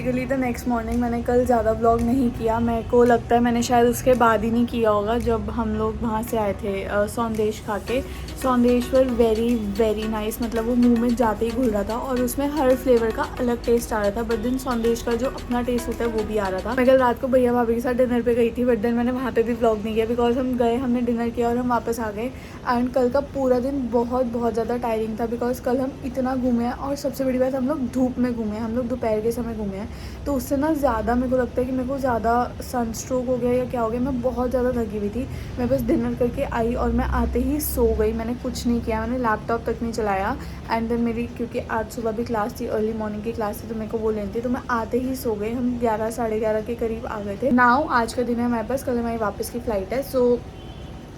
Basically the next morning मैंने कल ज़्यादा व्लॉग नहीं किया। मेरे को लगता है मैंने शायद उसके बाद ही नहीं किया होगा जब हम लोग वहाँ से आए थे सौंदेश खा के। सौंदेश्वर वेरी वेरी नाइस, मतलब वो मुंह में जाते ही घुल रहा था और उसमें हर फ्लेवर का अलग टेस्ट आ रहा था। बट देन सौंदेश का जो अपना टेस्ट होता है वो भी आ रहा था। मैं कल रात को भैया भाभी के साथ डिनर पे गई थी, बट देन मैंने वहाँ पे भी व्लॉग नहीं किया बिकॉज हम गए, हमने डिनर किया और हम वापस आ गए। एंड कल का पूरा दिन बहुत ज़्यादा टायरिंग था बिकॉज कल हम इतना घूमे हैं और सबसे बड़ी बात हम लोग धूप में घूमे हैं, हम लोग दोपहर के समय घूमे हैं। तो उससे ना ज़्यादा मेरे को लगता है कि मेरे को ज़्यादा सनस्ट्रोक हो गया या क्या हो गया। मैं बहुत ज़्यादा थकी हुई थी। मैं बस डिनर करके आई और मैं आते ही सो गई। मैंने कुछ नहीं किया, मैंने लैपटॉप तक नहीं चलाया। एंड देन मेरी क्योंकि आज सुबह भी क्लास थी, अर्ली मॉर्निंग की क्लास थी, तो मेरे को वो लेनी थी, तो मैं आते ही सो गई। हम 11 साढ़े 11 के करीब आ गए थे। नाउ आज का दिन है हमारे पास, कल हमारी वापस की फ़्लाइट है। सो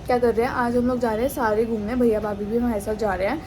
क्या कर रहे हैं, आज हम लोग जा रहे हैं सारे घूमने। भैया भाभी भी हमारे साथ जा रहे हैं।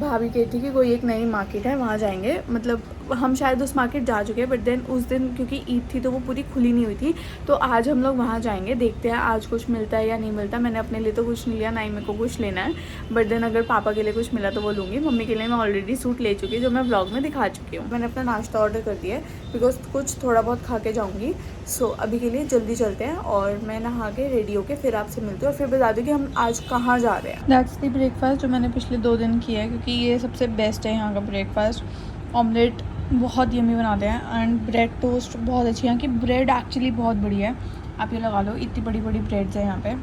भाभी कहती थी कि कोई एक नई मार्केट है वहाँ जाएंगे, मतलब हम शायद उस मार्केट जा चुके हैं, बट देन उस दिन क्योंकि ईद थी तो वो पूरी खुली नहीं हुई थी, तो आज हम लोग वहाँ जाएंगे। देखते हैं आज कुछ मिलता है या नहीं मिलता। मैंने अपने लिए तो कुछ नहीं लिया, ना ही मेरे को कुछ लेना है, बट देन अगर पापा के लिए कुछ मिला तो वो लूँगी। मम्मी के लिए मैं ऑलरेडी सूट ले चुकी हूँ जो मैं व्लॉग में दिखा चुकी हूँ। मैंने अपना नाश्ता ऑर्डर कर दिया है बिकॉज कुछ थोड़ा बहुत खा के जाऊँगी। सो अभी के लिए जल्दी चलते हैं और मैं नहा के रेडी होके फिर आपसे मिलती हूँ और फिर बता दूँ कि हम आज कहाँ जा रहे हैं। दैट्स द ब्रेकफास्ट जो मैंने पिछले 2 दिन किया है, क्योंकि ये सबसे बेस्ट है यहाँ का ब्रेकफास्ट। ऑमलेट बहुत यमी बनाते हैं एंड ब्रेड टोस्ट बहुत अच्छी है। यहाँ की ब्रेड एक्चुअली बहुत बढ़िया है, आप ये लगा लो, इतनी बड़ी बड़ी ब्रेड्स है यहाँ पे।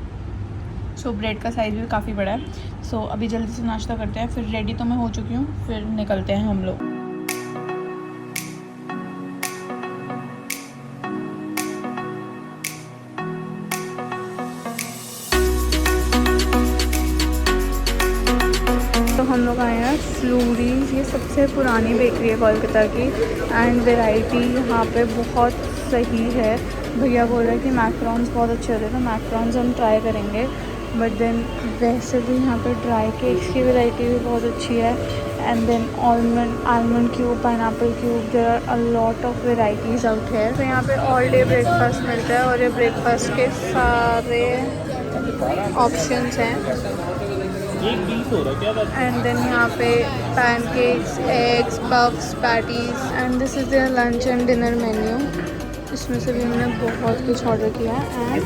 सो ब्रेड का साइज़ भी काफ़ी बड़ा है। सो अभी जल्दी से नाश्ता करते हैं, फिर रेडी तो मैं हो चुकी हूँ, फिर निकलते हैं हम लोग। तो हम लोग आए हैं फ्लूरीज, ये सबसे पुरानी बेकरी है कोलकाता की एंड वैरायटी यहाँ पे बहुत सही है। भैया बोल रहे हैं कि मैक्रोन्स बहुत अच्छे होते हैं, तो मैक्रोन्स हम ट्राई करेंगे। बट देन वैसे भी यहाँ पे ड्राई केक्स की वैरायटी भी बहुत अच्छी है। And then almond cube, pineapple cube, there are a lot of varieties out है। तो यहाँ पे ऑल डे ब्रेकफास्ट मिलता है और ये ब्रेकफास्ट के सारे ऑप्शंस हैं। एंड देन यहाँ पे pancakes, eggs, puffs, patties and this is there lunch and dinner menu. इसमें से भी हमने बहुत कुछ ऑर्डर किया है एंड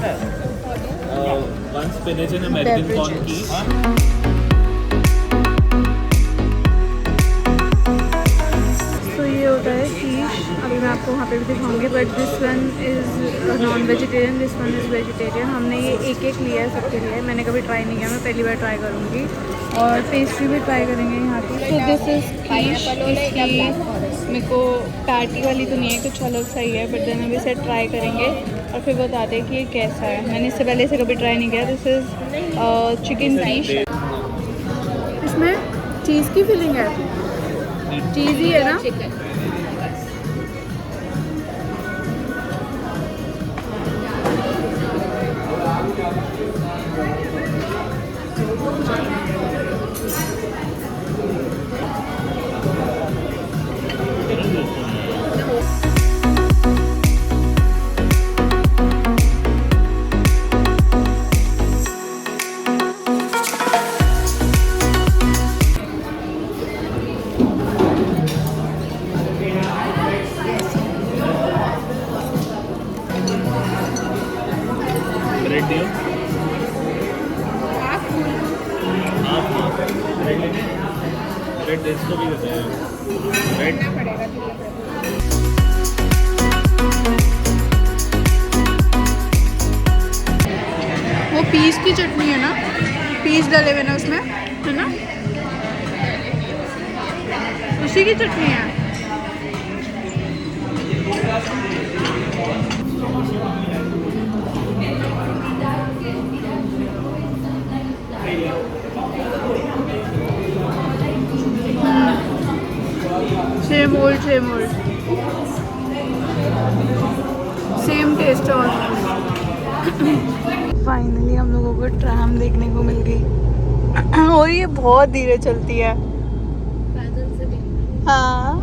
तो ये होता है कीश। अभी मैं आपको वहाँ पे भी दिखाऊंगी, but this one is non vegetarian, this one is vegetarian. हमने ये एक लिया है, सबके लिए। मैंने कभी ट्राई नहीं किया, मैं पहली बार ट्राई करूँगी और पेस्ट्री भी ट्राई करेंगे यहाँ की। तो दिस इज़ कीश। इसकी मेरे को पैटी वाली तो नहीं है, कुछ अलग सही है, बट देन अभी इसे ट्राई करेंगे और फिर बताते हैं कि ये कैसा है। मैंने इससे पहले इसे कभी ट्राई नहीं किया। दिस इज़ चिकन कीश। इसमें चीज़ की फीलिंग है, चीज़ ही है ना। वो पीस की चटनी है ना, पीस डले हुए ना उसमें, है ना, उसी की चटनी है। Same old same taste. और फाइनली हम लोगों को ट्रैम देखने को मिल गई और ये बहुत धीरे चलती है। हाँ,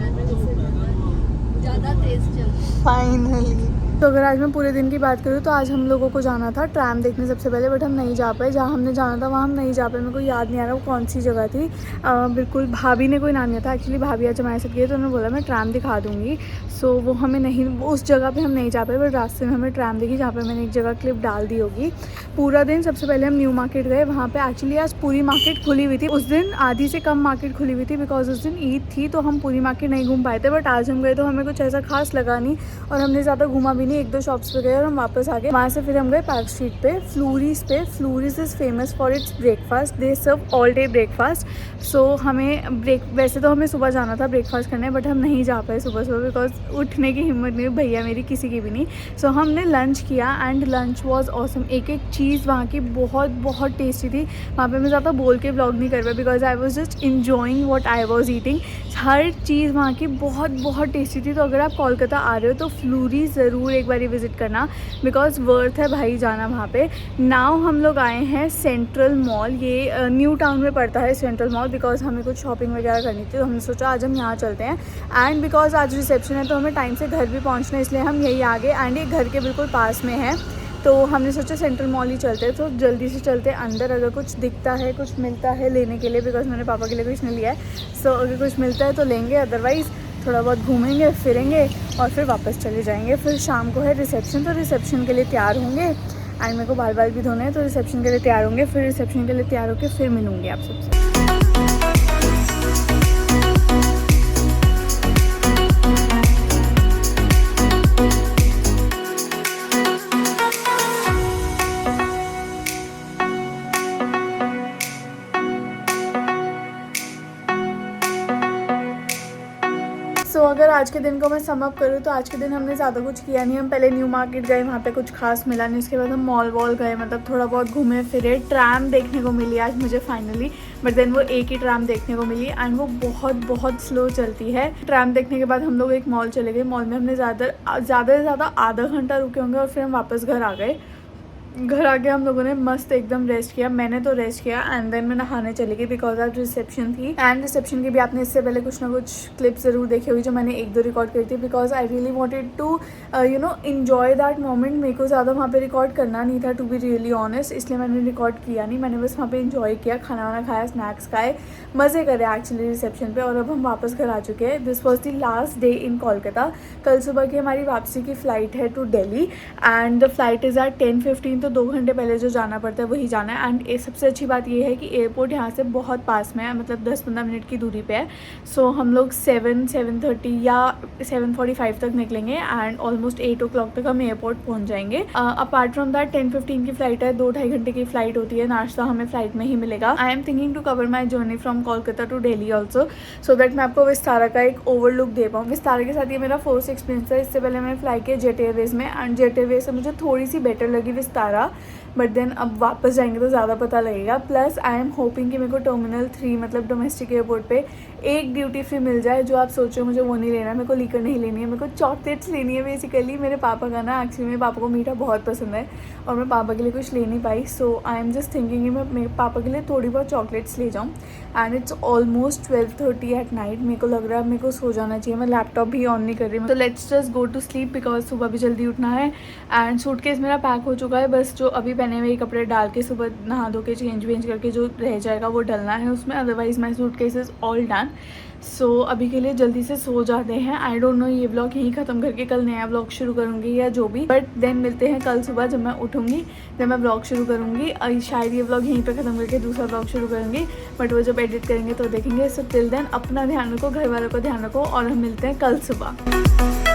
ज़्यादा तेज चलती है। फाइनली तो अगर आज मैं पूरे दिन की बात करूँ तो आज हम लोगों को जाना था ट्रैम देखने सबसे पहले, बट हम नहीं जा पाए। जहाँ हमने जाना था वहाँ हम नहीं जा पाए। मेरे को याद नहीं आ रहा वो कौन सी जगह थी। बिल्कुल भाभी ने कोई नाम लिया था, एक्चुअली भाभी आज हमारे साथ गई तो उन्होंने बोला मैं ट्रैम दिखा दूँगी। सो वो हमें नहीं, उस जगह पे हम नहीं जा पाए, बट रास्ते में हमें ट्रैम दिखी जहाँ पे मैंने एक जगह क्लिप डाल दी होगी। पूरा दिन सबसे पहले हम न्यू मार्केट गए। वहाँ पे एक्चुअली आज पूरी मार्केट खुली हुई थी। उस दिन आधी से कम मार्केट खुली हुई थी बिकॉज उस दिन ईद थी, तो हम पूरी मार्केट नहीं घूम पाए थे। बट आज हम गए तो हमें कुछ ऐसा खास लगा नहीं और हमने ज़्यादा घूमा भी नहीं। 1-2 शॉप्स पे गए और हम वापस आ गए। वहाँ से फिर हम गए पार्क स्ट्रीट पे फ्लूरीज पे। Flurys is famous for its breakfast, they serve all day breakfast. So हमें वैसे तो हमें सुबह जाना था ब्रेकफास्ट करने, बट हम नहीं जा पाए सुबह बिकॉज उठने की हिम्मत नहीं, भैया मेरी किसी की भी नहीं। सो हमने लंच किया एंड लंच वॉज ऑसम। एक एक चीज़ वहाँ की बहुत बहुत टेस्टी थी। वहाँ पे मैं ज़्यादा बोल के व्लॉग नहीं कर पाई because I was just enjoying what I was eating. हर चीज़ वहाँ की बहुत बहुत टेस्टी थी। तो अगर आप कोलकाता आ रहे हो तो फ्लूरी ज़रूर एक बार विज़िट करना बिकॉज वर्थ है भाई जाना वहाँ पे। नाउ हम लोग आए हैं सेंट्रल मॉल। ये न्यू टाउन में पड़ता है सेंट्रल मॉल, बिकॉज हमें कुछ शॉपिंग वगैरह करनी थी तो हमने सोचा आज हम यहाँ चलते हैं। एंड बिकॉज आज रिसेप्शन है तो हमें टाइम से घर भी पहुँचना है, इसलिए हम यही आ गए। एंड ये घर के बिल्कुल पास में है तो हमने सोचा सेंट्रल मॉल ही चलते हैं। तो जल्दी से चलते हैं अंदर। अगर कुछ दिखता है, कुछ मिलता है लेने के लिए, बिकॉज मैंने पापा के लिए कुछ नहीं लिया है। सो अगर कुछ मिलता है तो लेंगे, अदरवाइज़ थोड़ा बहुत घूमेंगे फिरेंगे और फिर वापस चले जाएंगे। फिर शाम को है रिसेप्शन, तो रिसेप्शन के लिए तैयार होंगे। एंड मेरे को बाल भी धोने हैं तो रिसेप्शन के लिए तैयार होंगे। फिर रिसेप्शन के लिए तैयार होकर फिर मिलूँगी आप सबसे। सो अगर आज के दिन को मैं सम अप करूँ तो आज के दिन हमने ज़्यादा कुछ किया नहीं। हम पहले न्यू मार्केट गए, वहाँ पे कुछ खास मिला नहीं। उसके बाद हम मॉल वॉल गए, मतलब थोड़ा बहुत घूमे फिरे। ट्रैम देखने को मिली आज मुझे फाइनली, बट देन वो एक ही ट्रैम देखने को मिली एंड वो बहुत बहुत स्लो चलती है। ट्रैम देखने के बाद हम लोग एक मॉल चले गए। मॉल में हमने ज़्यादा से ज़्यादा आधा घंटा रुके होंगे और फिर हम वापस घर आ गए। घर आके हम लोगों ने मस्त एकदम रेस्ट किया। मैंने तो रेस्ट किया एंड देन मैं नहाने चली गई बिकॉज आज रिसेप्शन थी। एंड रिसेप्शन की भी आपने इससे पहले कुछ ना कुछ क्लिप ज़रूर देखी होगी जो मैंने 1-2 रिकॉर्ड करी थी because I really wanted to enjoy that moment. मेरे को ज़्यादा वहाँ पे रिकॉर्ड करना नहीं था टू बी रियली ऑनेस्ट, इसलिए मैंने रिकॉर्ड किया नहीं। मैंने बस वहाँ पे इन्जॉय किया, खाना वाना खाया, स्नैक्स खाए, मज़े करे एक्चुअली रिसेप्शन पे। और अब हम वापस घर आ चुके हैं। This was the last day in Kolkata. कल सुबह की हमारी वापसी की फ़्लाइट है to Delhi and the flight is at 10:15, तो 2 घंटे पहले जो जाना पड़ता है वही जाना है। एंड सबसे अच्छी बात ये है कि एयरपोर्ट यहाँ से बहुत पास में है, मतलब 10-15 मिनट की दूरी पे है। सो हम लोग 7:30 या 7:45 तक निकलेंगे एंड ऑलमोस्ट 8 o'clock तक हम एयरपोर्ट पहुँच जाएंगे। अपार्ट फ्रॉम दैट 10:15 की फ़्लाइट है, 2-2.5 घंटे की फ़्लाइट होती है। नाश्ता हमें फ़्लाइट में ही मिलेगा। I am thinking to cover my journey from Kolkata to Delhi also, so that मैं आपको विस्तारा का एक ओवरलुक दे पाऊँ। विस्तारा के साथ ये मेरा फर्स्ट एक्सपीरियंस था। इससे पहले मैंने फ्लाई किया जेट एयरवेज में एंड जेट एयरवेज से मुझे थोड़ी सी बेटर लगी विस्तारा, बट देन अब वापस जाएंगे तो ज़्यादा पता लगेगा। प्लस आई एम होपिंग कि मेरे को टर्मिनल 3 मतलब डोमेस्टिक एयरपोर्ट पे एक ड्यूटी फ्री मिल जाए। जो आप सोचो मुझे वो नहीं लेना है, मेरे को लीकर नहीं लेनी है, मेरे को चॉकलेट्स लेनी है बेसिकली। मेरे पापा का ना एक्चुअली मेरे पापा को मीठा बहुत पसंद है और मैं पापा के लिए कुछ ले नहीं पाई। सो आई एम जस्ट थिंकिंग कि मैं मेरे पापा के लिए थोड़ी बहुत चॉकलेट्स ले जाऊँ। And it's almost 12:30 at night. मेरे को लग रहा है मेरे को सो जाना चाहिए। मैं लैपटॉप भी ऑन नहीं कर रही हूँ, तो let's just go to sleep because सुबह भी जल्दी उठना है। एंड सूटकेस मेरा पैक हो चुका है, बस जो अभी पहने हुए कपड़े डाल के सुबह नहा धो के चेंज वेंज करके जो रह जाएगा वो डलना है उसमें। Otherwise my suitcase is all done. So अभी के लिए जल्दी से सो जाते हैं। आई डोंट नो ये व्लॉग यहीं ख़त्म करके कल नया व्लॉग शुरू करूँगी या जो भी, बट देन मिलते हैं कल सुबह जब मैं उठूँगी, जब मैं व्लॉग शुरू करूँगी। शायद ये व्लॉग यहीं पे ख़त्म करके दूसरा व्लॉग शुरू करूँगी, बट वो जब एडिट करेंगे तो देखेंगे। सो टिल देन अपना ध्यान रखो, घर वालों का ध्यान रखो और हम मिलते हैं कल सुबह।